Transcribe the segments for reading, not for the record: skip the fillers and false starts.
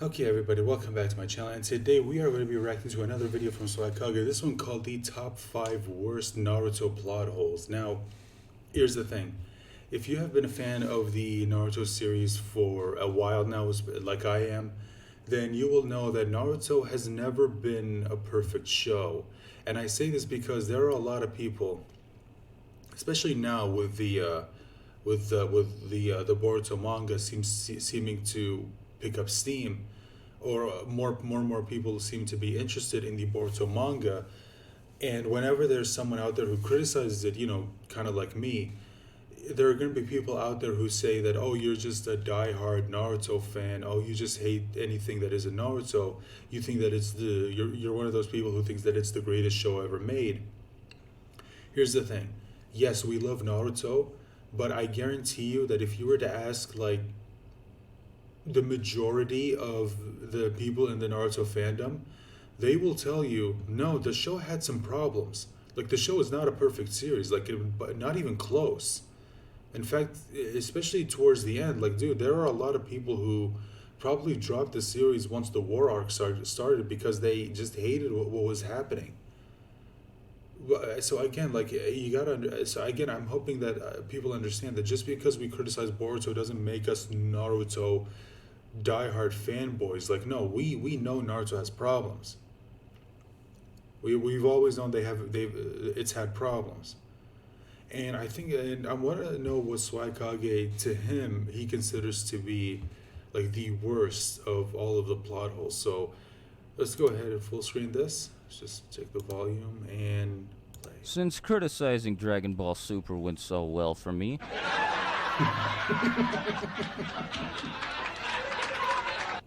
Okay, everybody, welcome back to my channel, and today we are going to be reacting to another video from Swagkage. This one called the top 5 worst Naruto plot holes. Now, here's the thing. If you have been a fan of the Naruto series for a while now, like I am, then you will know that Naruto has never been a perfect show. And I say this because there are a lot of people, especially now with the Boruto manga seeming to pick up steam, or more and more people seem to be interested in the Boruto manga. And whenever there's someone out there who criticizes it, kind of like me, there are going to be people out there who say that, oh, you're just a die-hard Naruto fan. Oh, you just hate anything that is a Naruto. You think that you're one of those people who thinks that it's the greatest show ever made. Here's the thing. Yes, we love Naruto, but I guarantee you that if you were to ask, like, the majority of the people in the Naruto fandom, they will tell you, no, the show had some problems. Like, the show is not a perfect series, but not even close. In fact, especially towards the end, like, dude, there are a lot of people who probably dropped the series once the war arc started because they just hated what was happening. So again, like, I'm hoping that people understand that just because we criticize Boruto doesn't make us Naruto diehard fanboys. Like, no, we know Naruto has problems. We've always known it's had problems. And I want to know what Swagkage, to him, he considers to be like the worst of all of the plot holes. So let's go ahead and full screen this. Let's just check the volume and play. Since criticizing Dragon Ball Super went so well for me,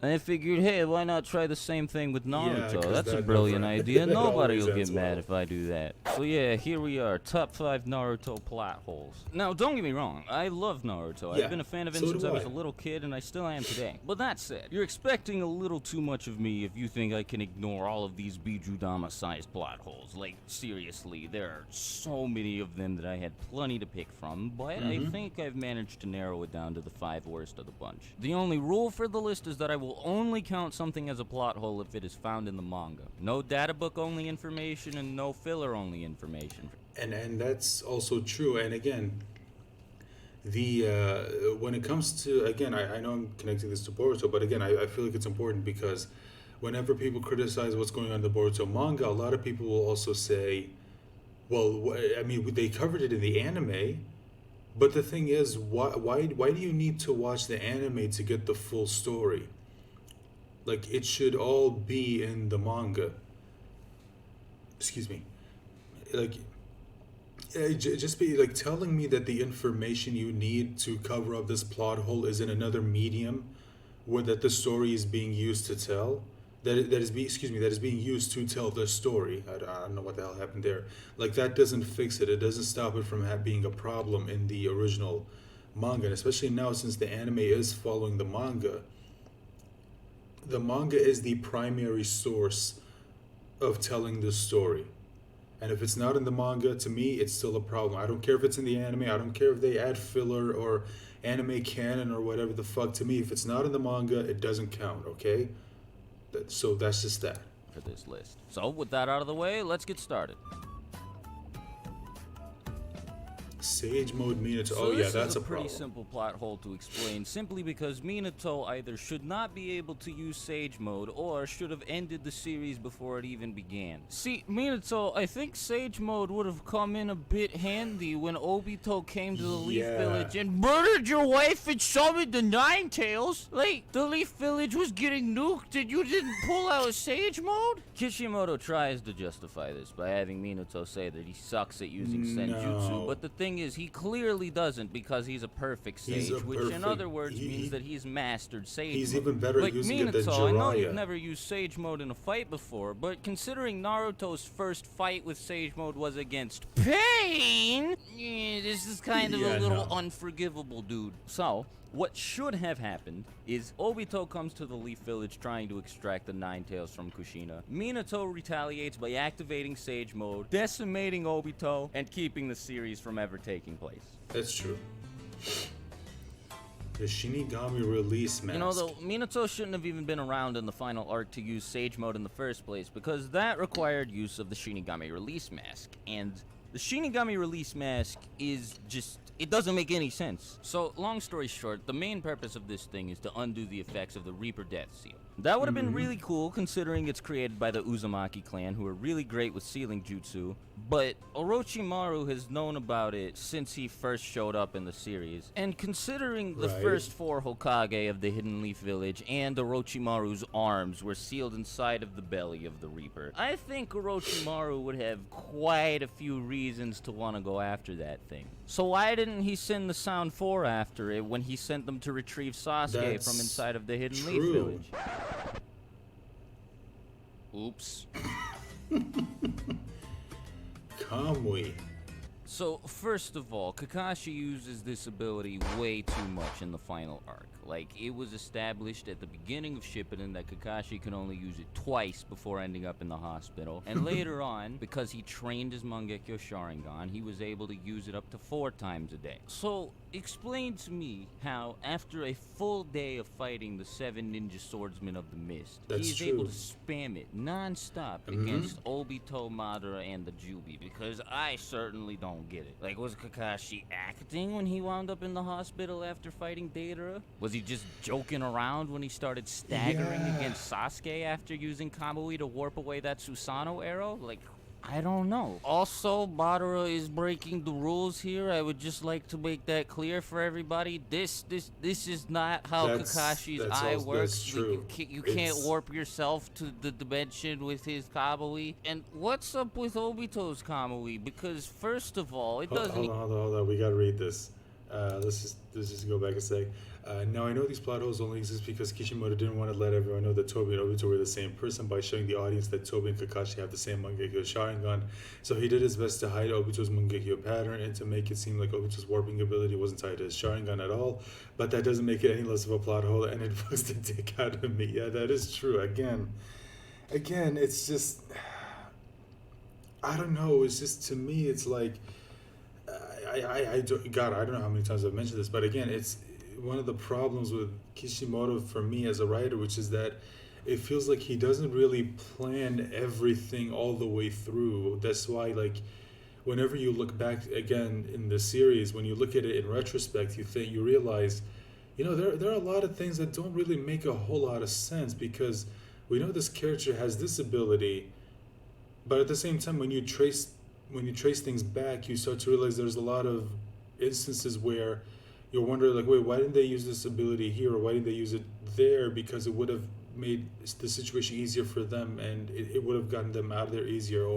I figured, hey, why not try the same thing with Naruto? Yeah, that's a brilliant idea. Nobody will get mad well. if I do that. So yeah, here we are, top 5 Naruto plot holes. Now, don't get me wrong, I love Naruto. Yeah, I've been a fan of him so since do I was I. a little kid, and I still am today. But that said, you're expecting a little too much of me if you think I can ignore all of these Bijudama-sized plot holes. Like, seriously, there are so many of them that I had plenty to pick from, but I think I've managed to narrow it down to the 5 worst of the bunch. The only rule for the list is that I will only count something as a plot hole if it is found in the manga. No data book only information and no filler only information. And that's also true. And again, when it comes to, again, I know I'm connecting this to Boruto, but again, I feel like it's important because whenever people criticize what's going on in the Boruto manga, a lot of people will also say, well, I mean, they covered it in the anime, but the thing is, why do you need to watch the anime to get the full story? Like, it should all be in the manga. Excuse me. Like, just be like telling me that the information you need to cover up this plot hole is in another medium, where that the story is being used to tell. That is being used to tell the story. I don't know what the hell happened there. Like, that doesn't fix it. It doesn't stop it from being a problem in the original manga, and especially now since the anime is following the manga. The manga is the primary source of telling the story. And if it's not in the manga, to me, it's still a problem. I don't care if it's in the anime. I don't care if they add filler or anime canon or whatever the fuck. To me, if it's not in the manga, it doesn't count, okay? So that's just that. For this list. So with that out of the way, let's get started. Sage mode Minato. So Oh yeah, this that's is a a pretty problem. simple plot hole to explain, simply because Minato either should not be able to use Sage Mode or should have ended the series before it even began. See, Minato, I think Sage Mode would have come in a bit handy when Obito came to the Leaf Yeah. Village and murdered your wife and summoned the Nine Tails. Like, the Leaf Village was getting nuked and you didn't pull out Sage Mode? Kishimoto tries to justify this by having Minato say that he sucks at using Senjutsu, No. but the thing is, he clearly doesn't because he's a perfect sage, which in other words means that he's mastered Sage He's Mode. even better at Like using it than Minato, I know Jiraiya. you've never used Sage Mode in a fight before, but considering Naruto's first fight with Sage Mode was against Pain, this is kind of Yeah, a little no. unforgivable, dude. So, what should have happened is Obito comes to the Leaf Village trying to extract the Nine Tails from Kushina. Minato retaliates by activating Sage Mode, decimating Obito, and keeping the series from ever taking place. That's true. The Shinigami release mask. You know, though, Minato shouldn't have even been around in the final arc to use Sage Mode in the first place, because that required use of the Shinigami release mask. And the Shinigami release mask is just... it doesn't make any sense. So, long story short, the main purpose of this thing is to undo the effects of the Reaper Death Seal. That would have been really cool, considering it's created by the Uzumaki clan, who are really great with sealing jutsu, but Orochimaru has known about it since he first showed up in the series. And considering the first 4 Hokage of the Hidden Leaf Village and Orochimaru's arms were sealed inside of the belly of the Reaper, I think Orochimaru would have quite a few reasons to want to go after that thing. So why didn't he send the Sound 4 after it when he sent them to retrieve Sasuke from inside of the Hidden Leaf Village? Oops. Kamui. So, first of all, Kakashi uses this ability way too much in the final arc. Like, it was established at the beginning of Shippuden that Kakashi can only use it twice before ending up in the hospital. And later on, because he trained his Mangekyo Sharingan, he was able to use it up to 4 times a day. So, explain to me how, after a full day of fighting the 7 ninja swordsmen of the mist, he's able to spam it non-stop against Obito, Madara, and the Jubi, because I certainly don't get it. Like, was Kakashi acting when he wound up in the hospital after fighting Deidara? Was he just joking around when he started staggering against Sasuke after using Kamui to warp away that Susanoo arrow? Like, I don't know. Also, Madara is breaking the rules here. I would just like to make that clear for everybody. This is not how Kakashi's eye works. You can't warp yourself to the dimension with his Kamui. And what's up with Obito's Kamui? Because first of all, it doesn't... Hold on. We gotta read this. Let's just go back a sec. Now, I know these plot holes only exist because Kishimoto didn't want to let everyone know that Tobi and Obito were the same person by showing the audience that Tobi and Kakashi have the same Mangekyo Sharingan. So he did his best to hide Obito's Mangekyo pattern and to make it seem like Obito's warping ability wasn't tied to his Sharingan at all. But that doesn't make it any less of a plot hole, and it bugs the dick out of me. Yeah, that is true. Again, it's just... I don't know. It's just, to me, it's like... I don't know how many times I've mentioned this, but again, it's one of the problems with Kishimoto for me as a writer, which is that it feels like he doesn't really plan everything all the way through. That's why, like, whenever you look back again in the series, when you look at it in retrospect, you realize, there are a lot of things that don't really make a whole lot of sense, because we know this character has this ability, but at the same time, when you trace things back, you start to realize there's a lot of instances where you're wondering, like, wait, why didn't they use this ability here, or why didn't they use it there? Because it would have made the situation easier for them, and it would have gotten them out of there easier.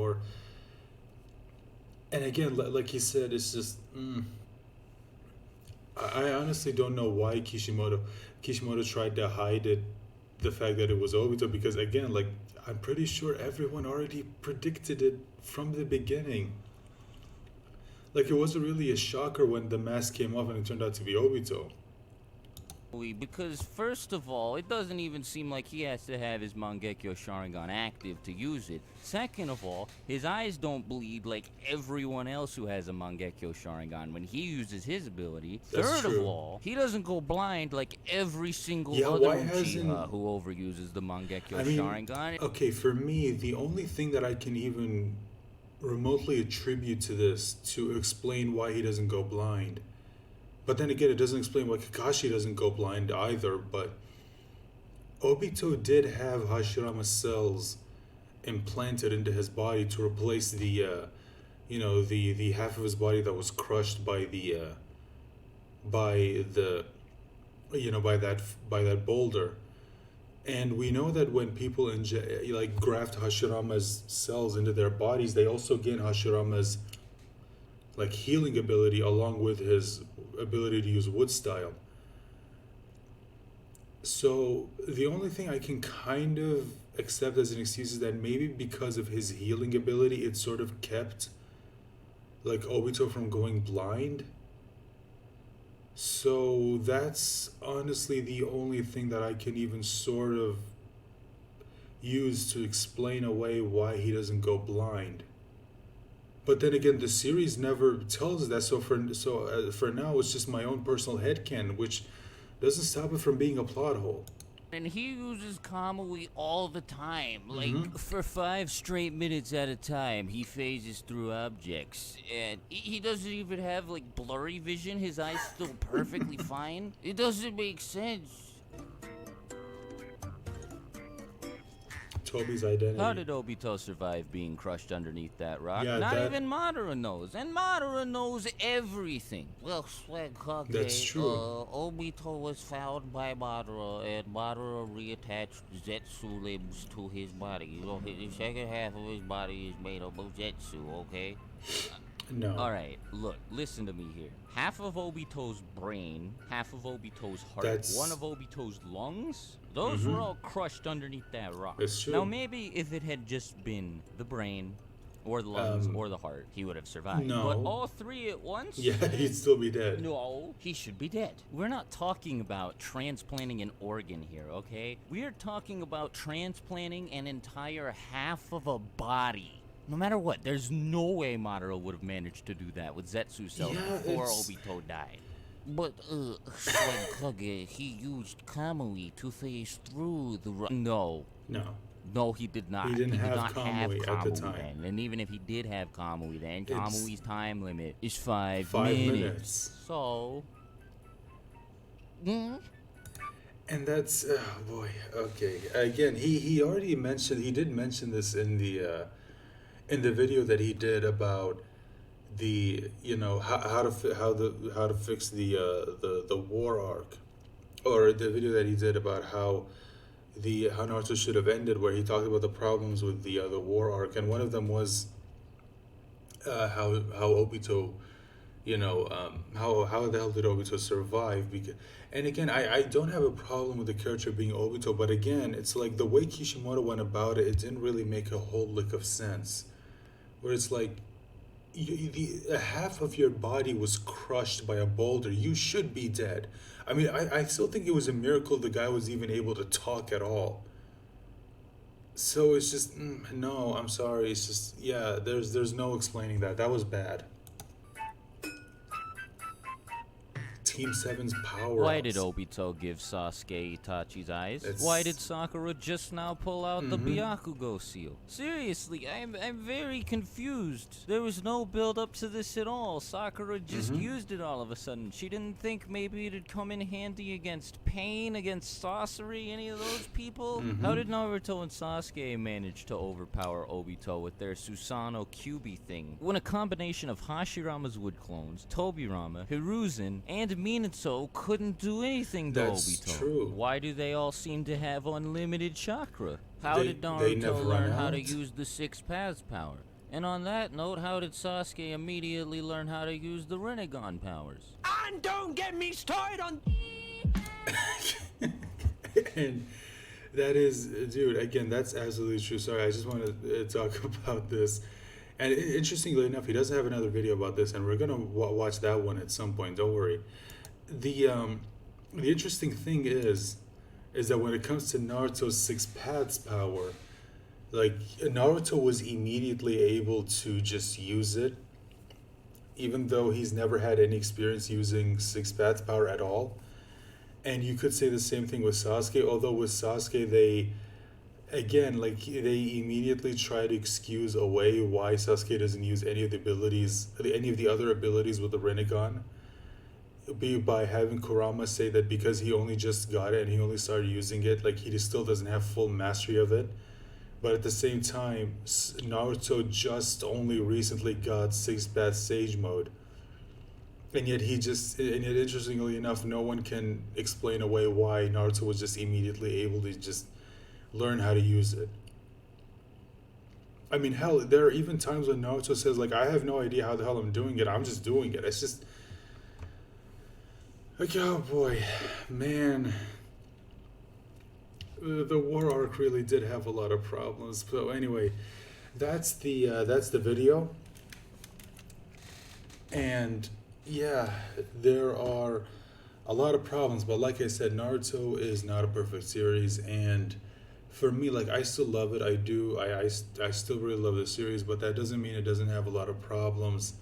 And again, like he said, it's just I honestly don't know why Kishimoto tried to hide the fact that it was Obito, because again, like, I'm pretty sure everyone already predicted it from the beginning. Like, it wasn't really a shocker when the mask came off and it turned out to be Obito. Because first of all, it doesn't even seem like he has to have his Mangekyo Sharingan active to use it. Second of all, his eyes don't bleed like everyone else who has a Mangekyo Sharingan when he uses his ability. Third of all, he doesn't go blind like every single other Uchiha who overuses the Mangekyo Sharingan. Okay, for me, the only thing that I can even remotely attribute to this to explain why he doesn't go blind, but then again, it doesn't explain why Kakashi doesn't go blind either, but Obito did have Hashirama cells implanted into his body to replace the half of his body that was crushed by that boulder. And we know that when people graft Hashirama's cells into their bodies, they also gain Hashirama's like healing ability along with his ability to use wood style. So the only thing I can kind of accept as an excuse is that maybe because of his healing ability, it sort of kept like Obito from going blind. So that's honestly the only thing that I can even sort of use to explain away why he doesn't go blind. But then again, the series never tells us that. So for now, it's just my own personal headcanon, which doesn't stop it from being a plot hole. And he uses kamui all the time. Like, Mm-hmm. for 5 straight minutes at a time, he phases through objects. And he doesn't even have, like, blurry vision. His eyes still perfectly fine. It doesn't make sense. Toby's identity. How did Obito survive being crushed underneath that rock? Yeah, Not that- even Madara knows. And Madara knows everything. Well, Swagkage, That's true. Obito was found by Madara, and Madara reattached Zetsu limbs to his body. You know, the second half of his body is made up of Zetsu, okay? No. Alright, look, listen to me here. Half of Obito's brain, half of Obito's heart, That's- one of Obito's lungs, those were all crushed underneath that rock. That's true. Now, maybe if it had just been the brain, or the lungs, or the heart, he would have survived. no. But all 3 at once? Yeah, he'd still be dead. No, he should be dead. We're not talking about transplanting an organ here, okay? We are talking about transplanting an entire half of a body. No matter what, there's no way Madara would have managed to do that with Zetsu cells Yeah, before it's- Obito died. But, Swagkage, he used kamui to phase through the No. No. No, he did not. He didn't did have not have kamui at the time. then. And even if he did have kamui then, It's- kamui's time limit is 5 5 minutes. minutes. So... Hmm? And that's oh boy. Okay. Again, he already mentioned, he did mention this in the video that he did about the, you know, how to fix the war arc, or the video that he did about how Naruto should have ended, where he talked about the problems with the war arc, and one of them was how Obito, you know, how the hell did Obito survive? Because, and again, I don't have a problem with the character being Obito, but again, it's like the way Kishimoto went about it, it didn't really make a whole lick of sense. Where it's like, half of your body was crushed by a boulder. You should be dead. I mean, I still think it was a miracle the guy was even able to talk at all. So it's just, no, I'm sorry. It's just, yeah, there's no explaining that. That was bad. Team 7's power. Why did Obito give Sasuke Itachi's eyes? It's- Why did Sakura just now pull out the Byakugo seal? Seriously, I'm very confused. There was no build up to this at all. Sakura just used it all of a sudden. She didn't think maybe it'd come in handy against Pain, against Sorcery, any of those people? How did Naruto and Sasuke manage to overpower Obito with their Susanoo Kyuubi thing, when a combination of Hashirama's wood clones, Tobirama, Hiruzen, and Minato couldn't do anything to That's Obito? true. Why do they all seem to have unlimited chakra? How They- did they never Naruto run learn how to out. use the 6 paths power? And on that note, how did Sasuke immediately learn how to use the Rinnegan powers? And don't get me started on. And that is, dude, again, that's absolutely true. Sorry, I just want to talk about this. And interestingly enough, he doesn't have another video about this, and we're gonna watch that one at some point. Don't worry. The interesting thing is that when it comes to Naruto's 6 paths power, like, Naruto was immediately able to just use it, even though he's never had any experience using 6 paths power at all. And you could say the same thing with Sasuke, although with Sasuke, they immediately try to excuse away why Sasuke doesn't use any of the other abilities with the Rinnegan, by having Kurama say that because he only just got it and he only started using it, like, he still doesn't have full mastery of it. But at the same time, Naruto just only recently got 6 paths Sage mode. And yet interestingly enough, no one can explain away why Naruto was just immediately able to just learn how to use it. I mean, hell, there are even times when Naruto says, like, I have no idea how the hell I'm doing it, I'm just doing it. It's just, like, oh boy, man. The war arc really did have a lot of problems. So anyway, that's the video. And yeah, there are a lot of problems, but like I said, Naruto is not a perfect series, and for me, like, I still love it. I do. I still really love the series, but that doesn't mean it doesn't have a lot of problems.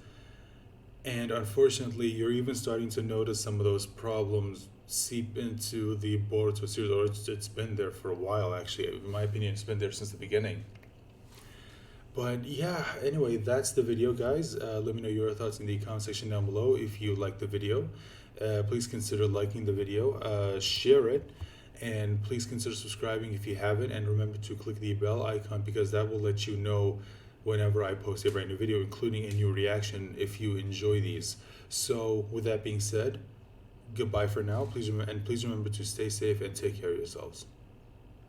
And unfortunately, you're even starting to notice some of those problems seep into the Boruto series, or it's been there for a while actually. In my opinion, it's been there since the beginning. But yeah, anyway, that's the video, guys. Let me know your thoughts in the comment section down below. If you liked the video, please consider liking the video, share it, and please consider subscribing if you haven't. And remember to click the bell icon, because that will let you know whenever I post a brand new video, including a new reaction if you enjoy these. So with that being said, goodbye for now. Please remember to stay safe and take care of yourselves.